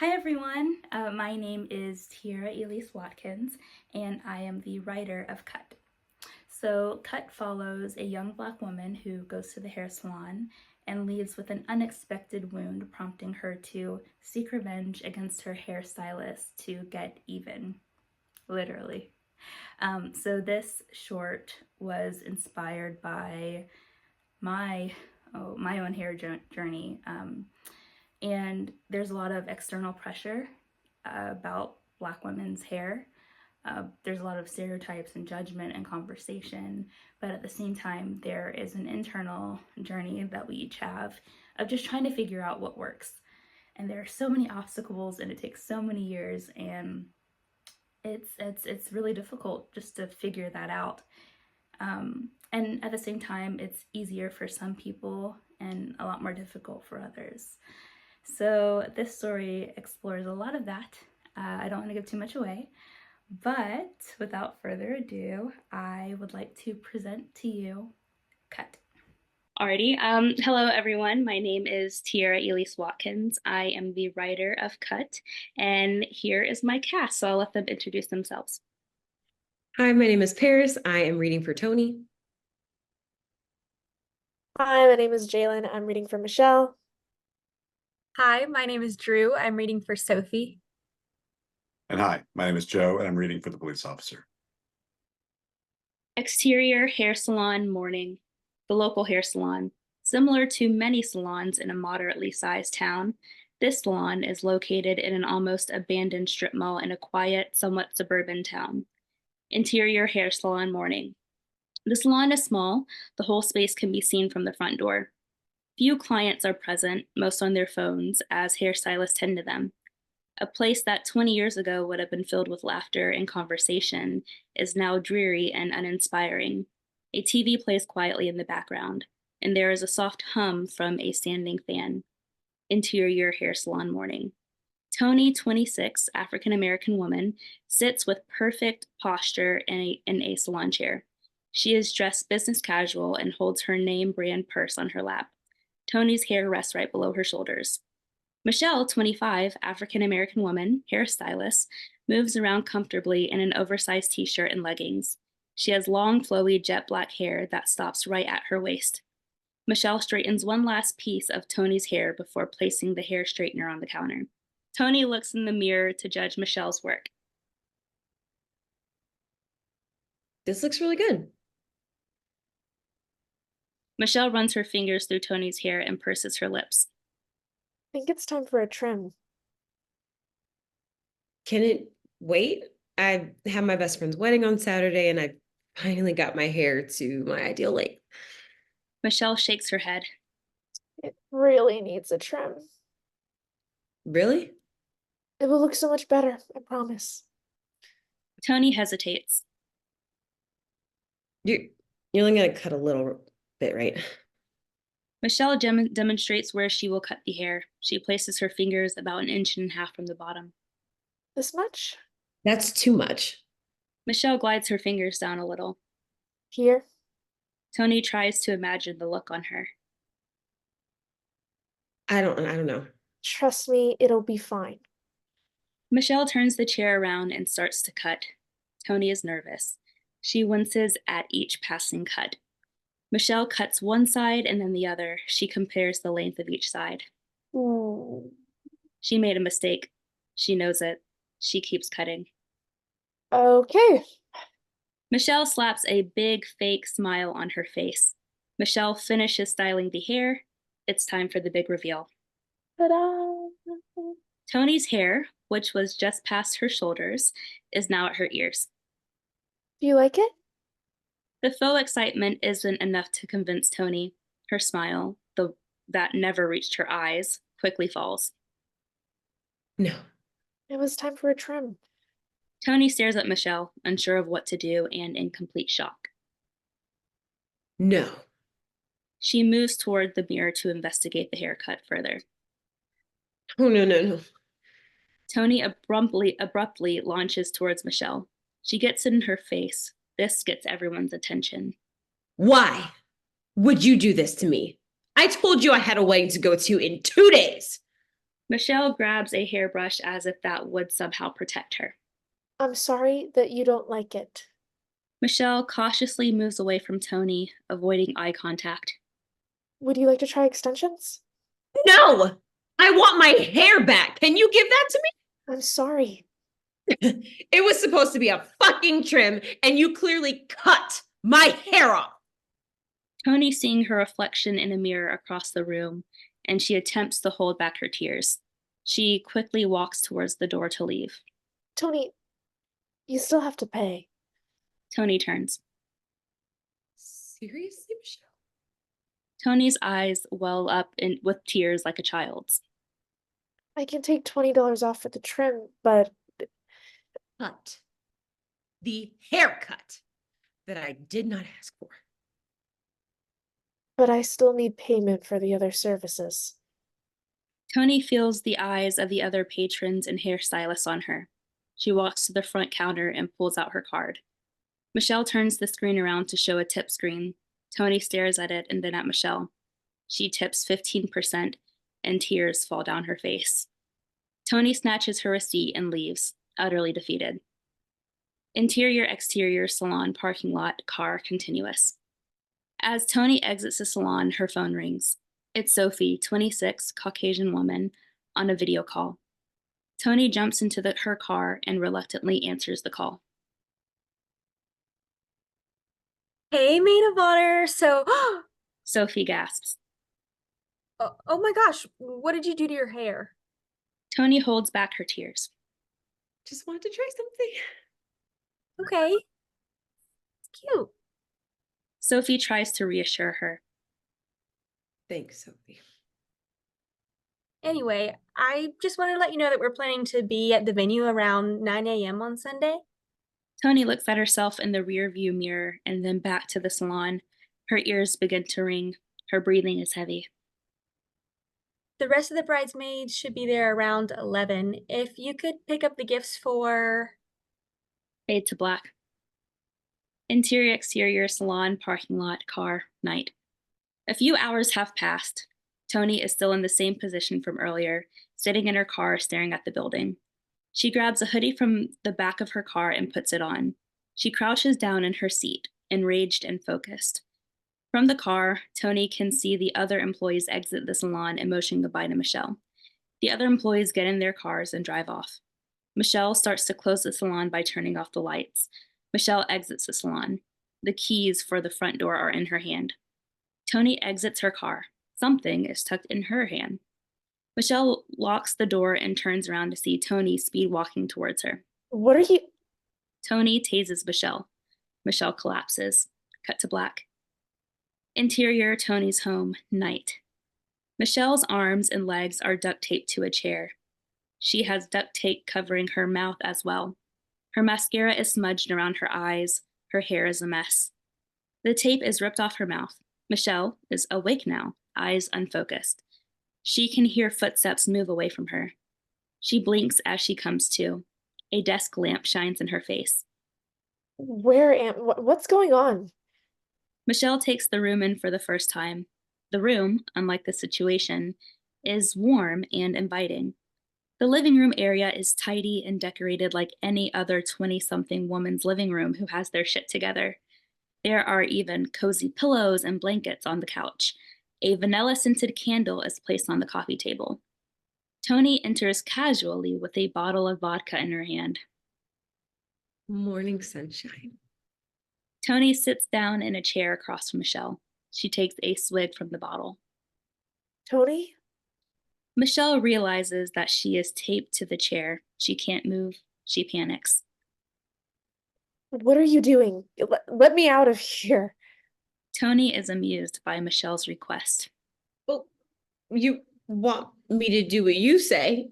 Hi everyone, my name is Tiara Elyse Watkins, and I am the writer of Cut. So Cut follows a young Black woman who goes to the hair salon and leaves with an unexpected wound, prompting her to seek revenge against her hairstylist to get even, literally. So this short was inspired by my my own hair journey. And there's a lot of external pressure about Black women's hair. There's a lot of stereotypes and judgment and conversation, but at the same time, there is an internal journey that we each have of just trying to figure out what works. And there are so many obstacles, and it takes so many years, and it's really difficult just to figure that out. And at the same time, it's easier for some people and a lot more difficult for others. So this story explores a lot of that. I don't want to give too much away, but without further ado, I would like to present to you Cut. Alrighty. Hello, everyone. My name is Tiara Elyse Watkins. I am the writer of Cut, and here is my cast, so I'll let them introduce themselves. Hi, my name is Paris. I am reading for Tony. Hi, my name is Jalen. I'm reading for Michelle. Hi, my name is Drew. I'm reading for Sophie. And hi, my name is Joe, and I'm reading for the police officer. Exterior hair salon morning. The local hair salon. Similar to many salons in a moderately sized town, this salon is located in an almost abandoned strip mall in a quiet, somewhat suburban town. Interior hair salon morning. The salon is small. The whole space can be seen from the front door. Few clients are present, most on their phones, as hairstylists tend to them. A place that 20 years ago would have been filled with laughter and conversation is now dreary and uninspiring. A TV plays quietly in the background, and there is a soft hum from a standing fan. Interior hair salon morning. Tony, 26, African-American woman, sits with perfect posture in a salon chair. She is dressed business casual and holds her name brand purse on her lap. Tony's hair rests right below her shoulders. Michelle, 25, African-American woman, hairstylist, moves around comfortably in an oversized t-shirt and leggings. She has long, flowy, jet black hair that stops right at her waist. Michelle straightens one last piece of Tony's hair before placing the hair straightener on the counter. Tony looks in the mirror to judge Michelle's work. This looks really good. Michelle runs her fingers through Tony's hair and purses her lips. I think it's time for a trim. Can it wait? I have my best friend's wedding on Saturday, and I finally got my hair to my ideal length. Michelle shakes her head. It really needs a trim. Really? It will look so much better, I promise. Tony hesitates. You're only gonna cut a little bit, right? Michelle demonstrates where she will cut the hair. She places her fingers about 1.5 inches from the bottom. This much? That's too much. Michelle glides her fingers down a little. Here? Tony tries to imagine the look on her. I don't know. Trust me, it'll be fine. Michelle turns the chair around and starts to cut. Tony is nervous. She winces at each passing cut. Michelle cuts one side and then the other. She compares the length of each side. Ooh. She made a mistake. She knows it. She keeps cutting. Okay. Michelle slaps a big fake smile on her face. Michelle finishes styling the hair. It's time for the big reveal. Ta-da! Tony's hair, which was just past her shoulders, is now at her ears. Do you like it? The faux excitement isn't enough to convince Tony. Her smile, that never reached her eyes, quickly falls. No. It was time for a trim. Tony stares at Michelle, unsure of what to do and in complete shock. No. She moves toward the mirror to investigate the haircut further. Oh, no. Tony abruptly launches towards Michelle. She gets in her face. This gets everyone's attention. Why would you do this to me? I told you I had a wedding to go to in 2 days. Michelle grabs a hairbrush as if that would somehow protect her. I'm sorry that you don't like it. Michelle cautiously moves away from Tony, avoiding eye contact. Would you like to try extensions? No! I want my hair back. Can you give that to me? I'm sorry. It was supposed to be a fucking trim, and you clearly cut my hair off. Tony seeing her reflection in a mirror across the room, and she attempts to hold back her tears. She quickly walks towards the door to leave. Tony, you still have to pay. Tony turns. Seriously, Michelle? Tony's eyes well up with tears like a child's. I can take $20 off for the trim, but Cut. The haircut that I did not ask for. I still need payment for the other services. Tony feels the eyes of the other patrons and hairstylists on her. She walks to the front counter and pulls out her card. Michelle turns the screen around to show a tip screen. Tony stares at it and then at Michelle. She tips 15%, and tears fall down her face. Tony snatches her receipt and leaves, utterly defeated. Interior, exterior, salon, parking lot, car, continuous. As Tony exits the salon, her phone rings. It's Sophie, 26, Caucasian woman, on a video call. Tony jumps into her car and reluctantly answers the call. Hey, maid of honor. So, Sophie gasps. oh my gosh, what did you do to your hair? Tony holds back her tears. Just wanted to try something. Okay. It's cute. Sophie tries to reassure her. Thanks, Sophie. Anyway, I just wanted to let you know that we're planning to be at the venue around 9 a.m. on Sunday. Tony looks at herself in the rearview mirror and then back to the salon. Her ears begin to ring. Her breathing is heavy. The rest of the bridesmaids should be there around 11. If you could pick up the gifts for... Fade to black. Interior, exterior, salon, parking lot, car, night. A few hours have passed. Tony is still in the same position from earlier, sitting in her car staring at the building. She grabs a hoodie from the back of her car and puts it on. She crouches down in her seat, enraged and focused. From the car, Tony can see the other employees exit the salon and motion goodbye to Michelle. The other employees get in their cars and drive off. Michelle starts to close the salon by turning off the lights. Michelle exits the salon. The keys for the front door are in her hand. Tony exits her car. Something is tucked in her hand. Michelle locks the door and turns around to see Tony speed walking towards her. What are you? Tony tases Michelle. Michelle collapses. Cut to black. Interior, Tony's home, night. Michelle's arms and legs are duct taped to a chair. She has duct tape covering her mouth as well. Her mascara is smudged around her eyes. Her hair is a mess. The tape is ripped off her mouth. Michelle is awake now, eyes unfocused. She can hear footsteps move away from her. She blinks as she comes to. A desk lamp shines in her face. What's going on? Michelle takes the room in for the first time. The room, unlike the situation, is warm and inviting. The living room area is tidy and decorated like any other 20-something woman's living room who has their shit together. There are even cozy pillows and blankets on the couch. A vanilla-scented candle is placed on the coffee table. Tony enters casually with a bottle of vodka in her hand. Morning sunshine. Tony sits down in a chair across from Michelle. She takes a swig from the bottle. Tony? Michelle realizes that she is taped to the chair. She can't move. She panics. What are you doing? Let me out of here. Tony is amused by Michelle's request. Well, you want me to do what you say?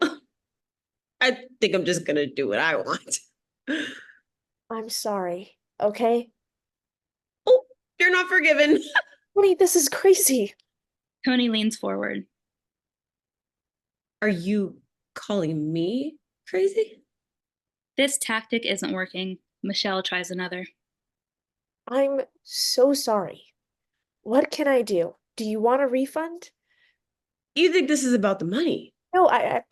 I think I'm just gonna do what I want. I'm sorry, okay? Oh, you're not forgiven. Tony, this is crazy. Tony leans forward. Are you calling me crazy? This tactic isn't working. Michelle tries another. I'm so sorry. What can I do? Do you want a refund? You think this is about the money? No, I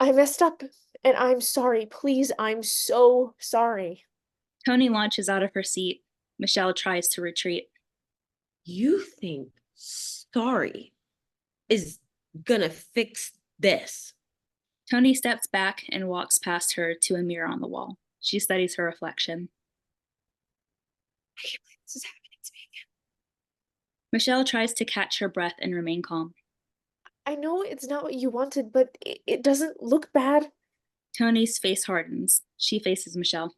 I messed up and I'm sorry. Please, I'm so sorry. Tony launches out of her seat. Michelle tries to retreat. You think sorry is gonna fix this? Tony steps back and walks past her to a mirror on the wall. She studies her reflection. I can't believe this is happening to me again. Michelle tries to catch her breath and remain calm. I know it's not what you wanted, but it doesn't look bad. Tony's face hardens. She faces Michelle.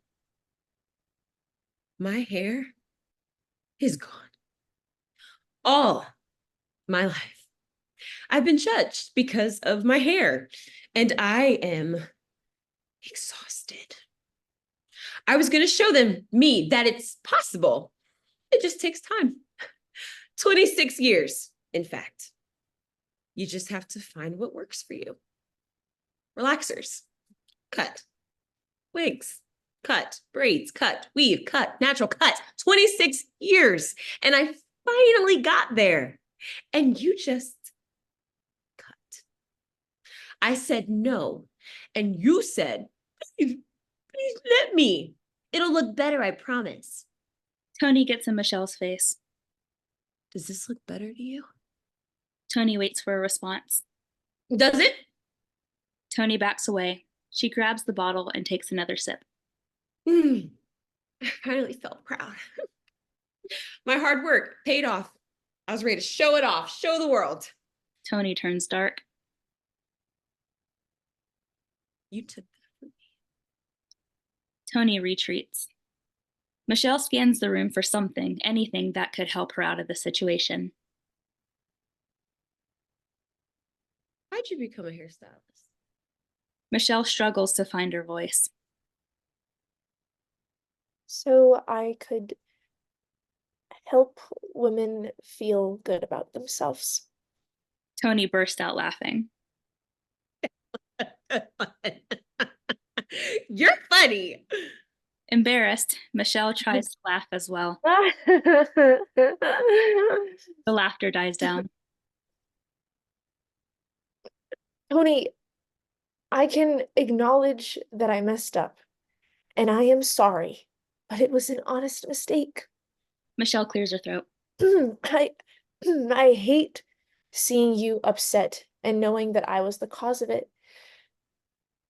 My hair is gone. All my life. I've been judged because of my hair, and I am exhausted. I was going to show me, that it's possible. It just takes time. 26 years, in fact. You just have to find what works for you. Relaxers, cut. Wigs, cut. Braids, cut. Weave, cut. Natural, cut. 26 years. And I finally got there. And you just cut. I said no. And you said, please let me. It'll look better, I promise. Tony gets in Michelle's face. Does this look better to you? Tony waits for a response. Does it? Tony backs away. She grabs the bottle and takes another sip. I finally felt proud. My hard work paid off. I was ready to show it off, show the world. Tony turns dark. You took that from me. Tony retreats. Michelle scans the room for something, anything that could help her out of the situation. Why'd you become a hairstylist? Michelle struggles to find her voice. So I could help women feel good about themselves. Tony burst out laughing. You're funny. Embarrassed, Michelle tries to laugh as well. The laughter dies down. Tony, I can acknowledge that I messed up, and I am sorry, but it was an honest mistake. Michelle clears her throat. I hate seeing you upset and knowing that I was the cause of it.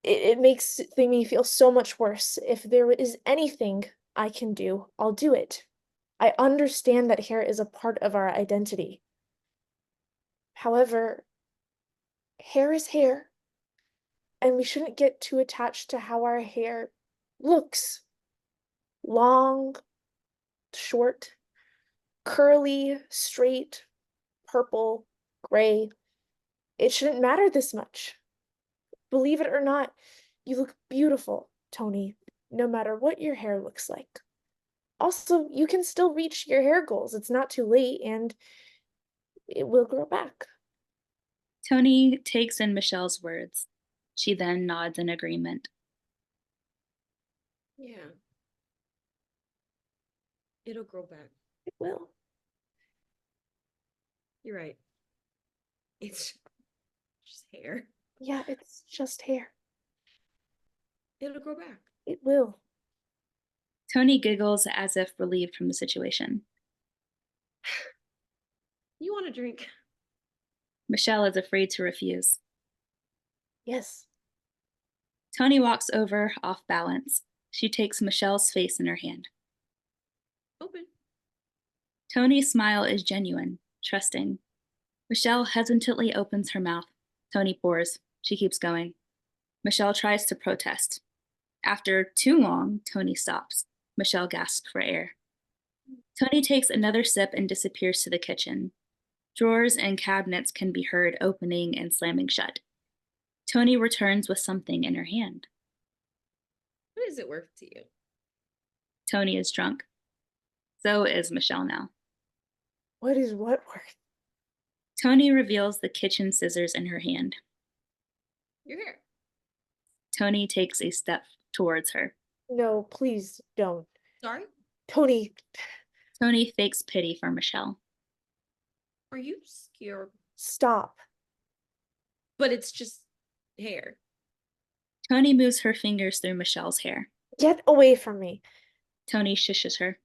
It makes me feel so much worse. If there is anything I can do, I'll do it. I understand that hair is a part of our identity. However, hair is hair, and we shouldn't get too attached to how our hair looks. Long, short, curly, straight, purple, gray. It shouldn't matter this much. Believe it or not, you look beautiful, Tony, no matter what your hair looks like. Also, you can still reach your hair goals. It's not too late, and it will grow back. Tony takes in Michelle's words. She then nods in agreement. Yeah. It'll grow back. It will. You're right. It's just hair. Yeah, it's just hair. It'll grow back. It will. Tony giggles as if relieved from the situation. You want a drink? Michelle is afraid to refuse. Yes. Tony walks over, off balance. She takes Michelle's face in her hand. Open. Tony's smile is genuine, trusting. Michelle hesitantly opens her mouth. Tony pours. She keeps going. Michelle tries to protest. After too long, Tony stops. Michelle gasps for air. Tony takes another sip and disappears to the kitchen. Drawers and cabinets can be heard opening and slamming shut. Tony returns with something in her hand. What is it worth to you? Tony is drunk. So is Michelle now. What is what worth? Tony reveals the kitchen scissors in her hand. Your hair. Tony takes a step towards her. No, please don't. Sorry? Tony, Tony fakes pity for Michelle. Are you scared? stop. But it's just hair. Tony moves her fingers through Michelle's hair. Get away from me. Tony shushes her.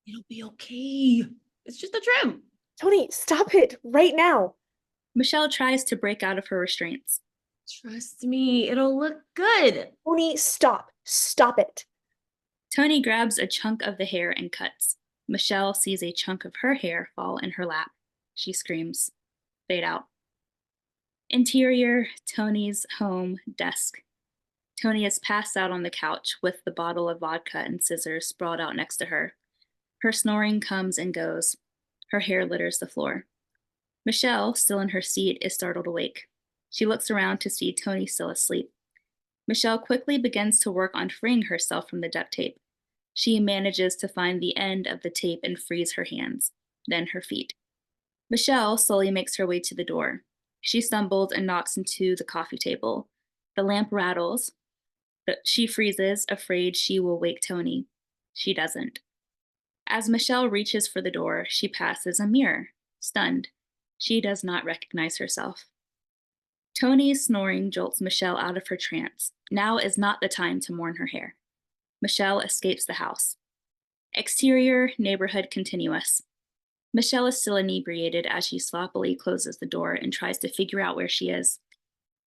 It'll be okay. It's just a trim. Tony, stop it right now. Michelle tries to break out of her restraints. Trust me, it'll look good. Tony, stop. Stop it. Tony grabs a chunk of the hair and cuts. Michelle sees a chunk of her hair fall in her lap. She screams. Fade out. Interior, Tony's home desk. Tony is passed out on the couch with the bottle of vodka and scissors sprawled out next to her. Her snoring comes and goes. Her hair litters the floor. Michelle, still in her seat, is startled awake. She looks around to see Tony still asleep. Michelle quickly begins to work on freeing herself from the duct tape. She manages to find the end of the tape and frees her hands, then her feet. Michelle slowly makes her way to the door. She stumbles and knocks into the coffee table. The lamp rattles. She freezes, afraid she will wake Tony. She doesn't. As Michelle reaches for the door, she passes a mirror, stunned. She does not recognize herself. Tony's snoring jolts Michelle out of her trance. Now is not the time to mourn her hair. Michelle escapes the house. Exterior, neighborhood continuous. Michelle is still inebriated as she sloppily closes the door and tries to figure out where she is.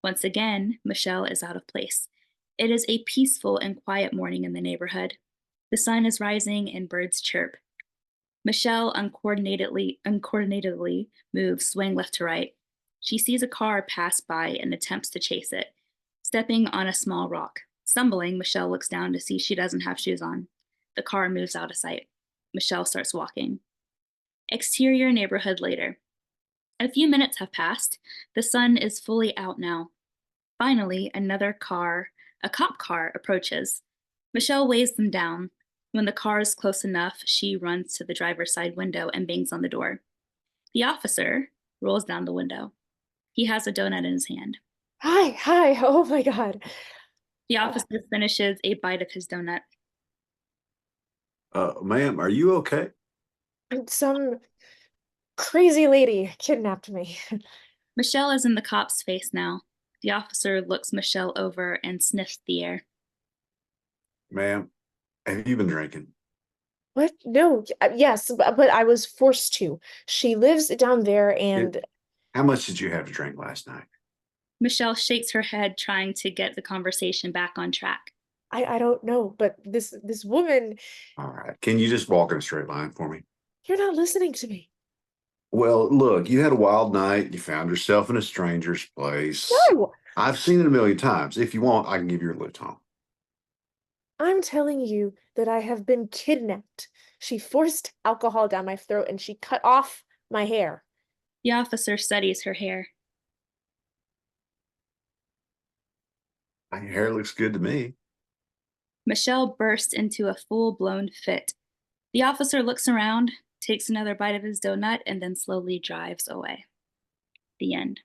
Once again, Michelle is out of place. It is a peaceful and quiet morning in the neighborhood. The sun is rising and birds chirp. Michelle uncoordinatedly moves, swaying left to right. She sees a car pass by and attempts to chase it, stepping on a small rock. Stumbling, Michelle looks down to see she doesn't have shoes on. The car moves out of sight. Michelle starts walking. Exterior neighborhood later. A few minutes have passed. The sun is fully out now. Finally, a cop car approaches. Michelle waves them down. When the car is close enough, she runs to the driver's side window and bangs on the door. The officer rolls down the window. He has a donut in his hand. Hi. Oh my God. The officer finishes a bite of his donut. Ma'am, are you okay? Some crazy lady kidnapped me. Michelle is in the cop's face now. The officer looks Michelle over and sniffs the air. Ma'am, have you been drinking? What? No. Yes, but I was forced to. She lives down there and How much did you have to drink last night? Michelle shakes her head, trying to get the conversation back on track. I don't know, but this woman, All right. Can you just walk in a straight line for me? you're not listening to me. Well, look, you had a wild night. You found yourself in a stranger's place. No, I've seen it a million times. If you want, I can give you a lift home. I'm telling you that I have been kidnapped. She forced alcohol down my throat and she cut off my hair. The officer studies her hair. Your hair looks good to me. Michelle bursts into a full-blown fit. The officer looks around, takes another bite of his donut, and then slowly drives away. The end.